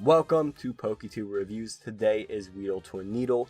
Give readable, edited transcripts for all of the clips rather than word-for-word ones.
Welcome to Poketuber Reviews. Today is WeedleTwineedle.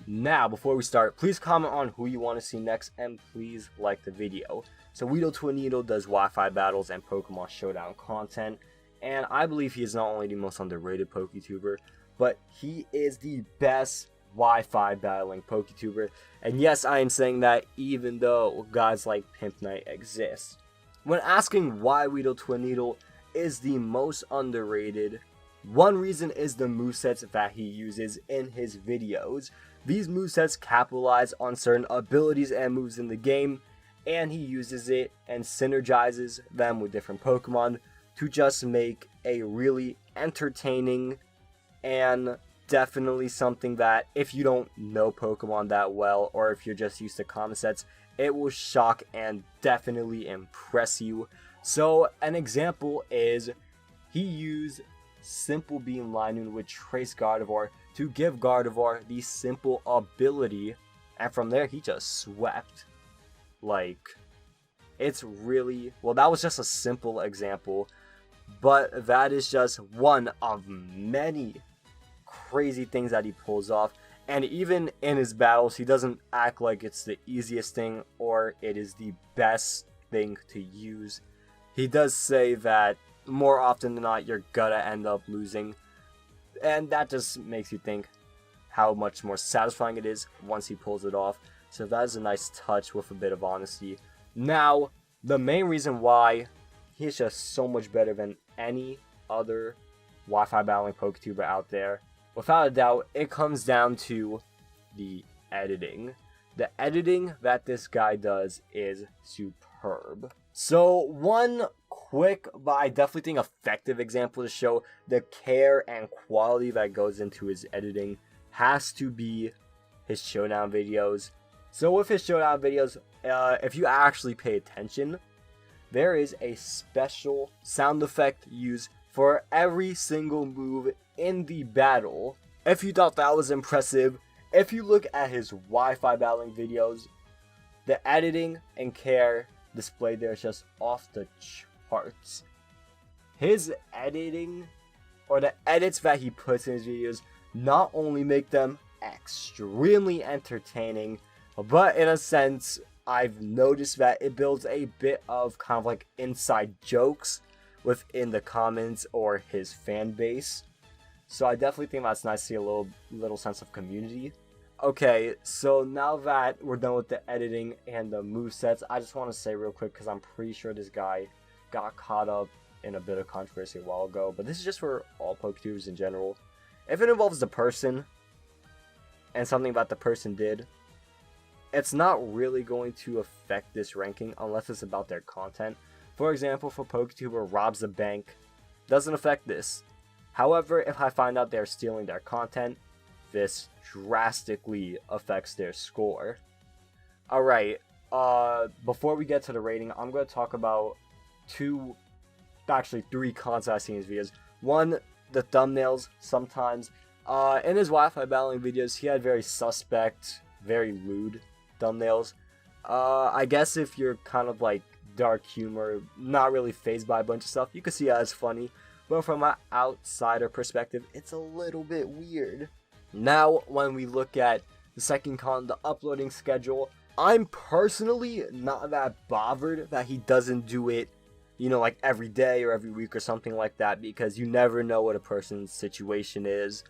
Now, before we start, please comment on who you want to see next and please like the video. So WeedleTwineedle does Wi-Fi battles and Pokemon Showdown content, and I believe he is not only the most underrated Poketuber, but he is the best Wi-Fi battling Poketuber. And yes, I am saying that even though guys like Pimp Knight exist. When asking why WeedleTwineedle is the most underrated, one reason is the movesets that he uses in his videos. These movesets capitalize on certain abilities and moves in the game, and he uses it and synergizes them with different Pokemon to just make a really entertaining and definitely something that if you don't know Pokemon that well, or if you're just used to common sets, it will shock and definitely impress you. So an example is he used Simple Beam Linoon with Trace Gardevoir to give Gardevoir the simple ability, and from there he just swept. Like, it's really, well, that was just a simple example, but that is just one of many crazy things that he pulls off. And even in his battles, he doesn't act like it's the easiest thing or it is the best thing to use. He does say that more often than not, you're gonna end up losing. And that just makes you think how much more satisfying it is once he pulls it off. So that is a nice touch with a bit of honesty. Now, the main reason why he's just so much better than any other Wi-Fi battling Poketuber out there, without a doubt, it comes down to the editing. The editing that this guy does is superb. So one quick, but I definitely think effective example to show the care and quality that goes into his editing has to be his Showdown videos. So with his Showdown videos, if you actually pay attention, there is a special sound effect used for every single move in the battle. If you thought that was impressive, if you look at his Wi-Fi battling videos, the editing and care displayed there is just off the charts. His editing, or the edits that he puts in his videos, not only make them extremely entertaining, but in a sense, I've noticed that it builds a bit of kind of like inside jokes within the comments or his fan base. So I definitely think that's nice to see a little sense of community. Okay, so now that we're done with the editing and the movesets, I just want to say real quick, because I'm pretty sure this guy got caught up in a bit of controversy a while ago, but this is just for all Poketubers in general. If it involves the person and something that the person did, it's not really going to affect this ranking unless it's about their content. For example, if a Poketuber robs a bank, doesn't affect this. However, if I find out they're stealing their content, this drastically affects their score. Alright, before we get to the rating, I'm going to talk about three cons I've seen in his videos. One, the thumbnails sometimes. In his Wi-Fi battling videos, he had very suspect, very lewd thumbnails. I guess if you're kind of like dark humor, not really fazed by a bunch of stuff, you can see that as funny. But from an outsider perspective, it's a little bit weird. Now, when we look at the second con, the uploading schedule, I'm personally not that bothered that he doesn't do it, like every day or every week or something like that, because you never know what a person's situation is.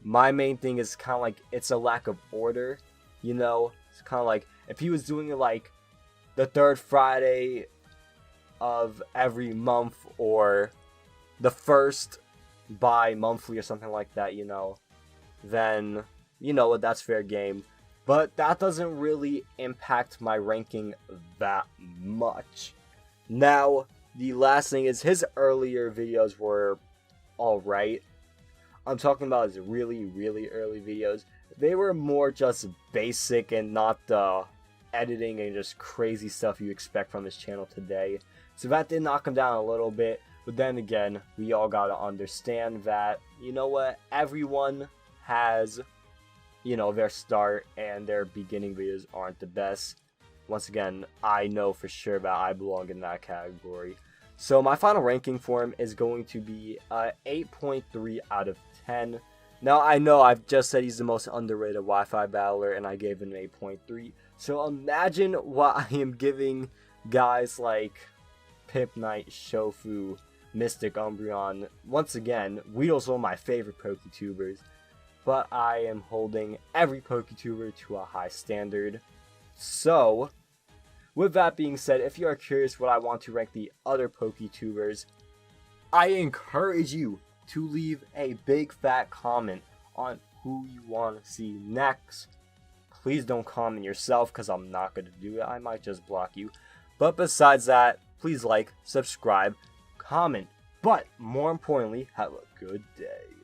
My main thing is kind of like, it's a lack of order, It's kind of like, if he was doing it like the third Friday of every month, or the first bi-monthly or something like that, then, that's fair game. But that doesn't really impact my ranking that much. Now, the last thing is his earlier videos were alright. I'm talking about his really, really early videos. They were more just basic and not the editing and just crazy stuff you expect from his channel today. So that did knock him down a little bit. But then again, we all gotta understand that, everyone has, their start, and their beginning videos aren't the best. Once again, I know for sure that I belong in that category. So my final ranking for him is going to be 8.3 out of 10. Now I know I've just said he's the most underrated Wi-Fi battler and I gave him an 8.3. So imagine what I am giving guys like Pip Knight, Shofu, Mystic Umbreon. Once again, Weedle's one of my favorite Poketubers, but I am holding every Poketuber to a high standard. So, with that being said, if you are curious what I want to rank the other Poketubers, I encourage you to leave a big fat comment on who you want to see next. Please don't comment yourself because I'm not going to do it. I might just block you. But besides that, please like, subscribe, comment. But more importantly, have a good day.